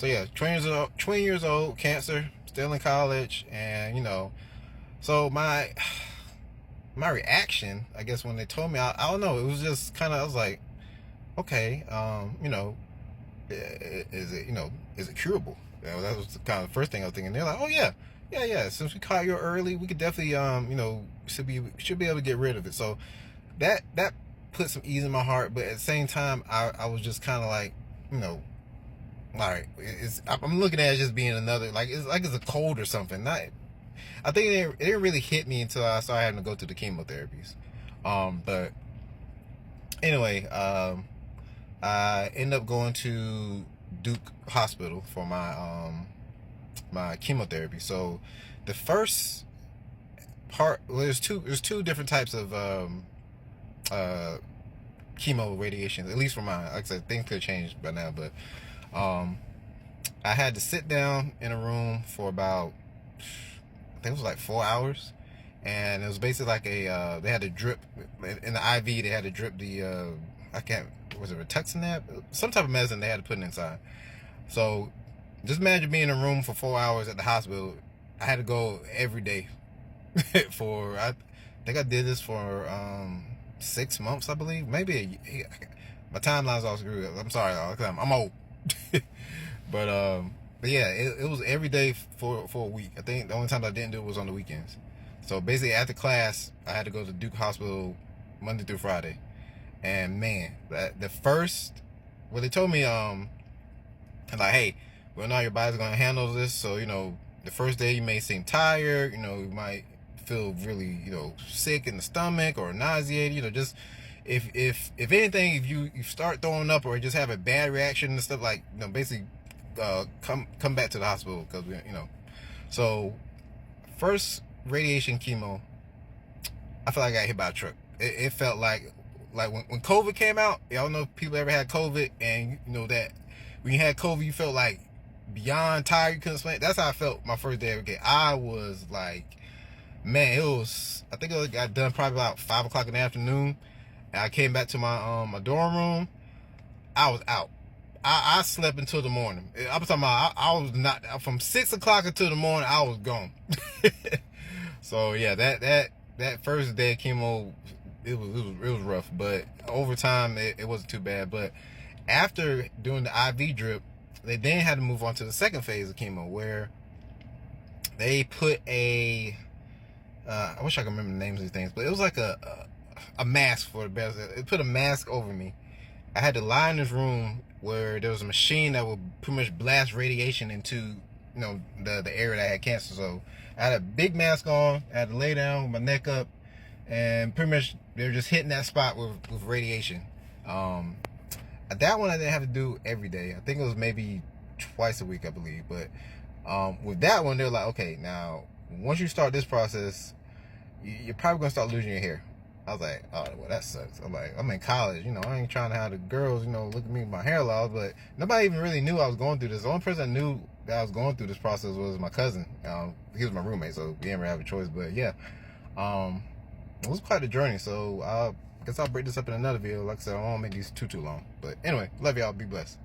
So yeah, 20 years old, cancer, still in college, and so my reaction, I guess, when they told me, I don't know, it was just kind of, I was like, okay, is it, is it curable? That was the kind of first thing I was thinking. They're like, oh yeah, yeah. Since we caught you early, we could definitely, should be able to get rid of it. So that put some ease in my heart. But at the same time, I was just kind of like, all right, I'm looking at it just being another, like it's a cold or something. Not, I think it didn't really hit me until I started having to go through the chemotherapies. But anyway, I ended up going to Duke Hospital for my chemotherapy. So the first part, well, there's two different types of chemo radiation, at least for mine. Like I said, things could have changed by now, but I had to sit down in a room for about, I think it was like 4 hours, and it was basically like they had to drip in the IV. They had to drip the was it rituximab, some type of medicine they had to put inside. So just imagine being in a room for 4 hours at the hospital. I had to go every day for, I think I did this for 6 months, I believe. Maybe my timeline's all screwed up. I'm sorry, I'm old. But yeah, it was every day for a week. I think the only time I didn't do it was on the weekends. So basically, after class, I had to go to Duke Hospital Monday through Friday. And man, the first, well, they told me, like, hey, we don't know how your body's gonna handle this. So the first day you may seem tired. You might feel really, sick in the stomach or nauseated. Just if anything, if you start throwing up or just have a bad reaction and stuff, like, basically, come back to the hospital, because So first radiation chemo, I felt like I got hit by a truck. It felt like when COVID came out. I don't know if people ever had COVID, and that when you had COVID, you felt like beyond tired, you couldn't explain. That's how I felt my first day. Okay, I was like, man, I think it got done probably about 5 o'clock in the afternoon, and I came back to my dorm room. I was out. I slept until the morning. I was talking about, I was not, from 6 o'clock until the morning, I was gone. So yeah, that first day of chemo, it was rough, but over time it wasn't too bad. But after doing the IV drip, they then had to move on to the second phase of chemo, where they put I wish I could remember the names of these things, but it was like a mask, for the best. It put a mask over me. I had to lie in this room where there was a machine that would pretty much blast radiation into the area that I had cancer. So I had a big mask on. I had to lay down with my neck up, and pretty much they were just hitting that spot with radiation. That one I didn't have to do every day. I think it was maybe twice a week, I believe. But with that one, they're like, okay, now once you start this process, you're probably gonna start losing your hair. I was like, oh, well, that sucks. I'm like, I'm in college, I ain't trying to have the girls, look at me with my hair loss. But nobody even really knew I was going through this. The only person that knew that I was going through this process was my cousin. He was my roommate, so we didn't really have a choice. But yeah, it was quite a journey. So I guess I'll break this up in another video. Like I said, I won't make these too long. But anyway, love y'all. Be blessed.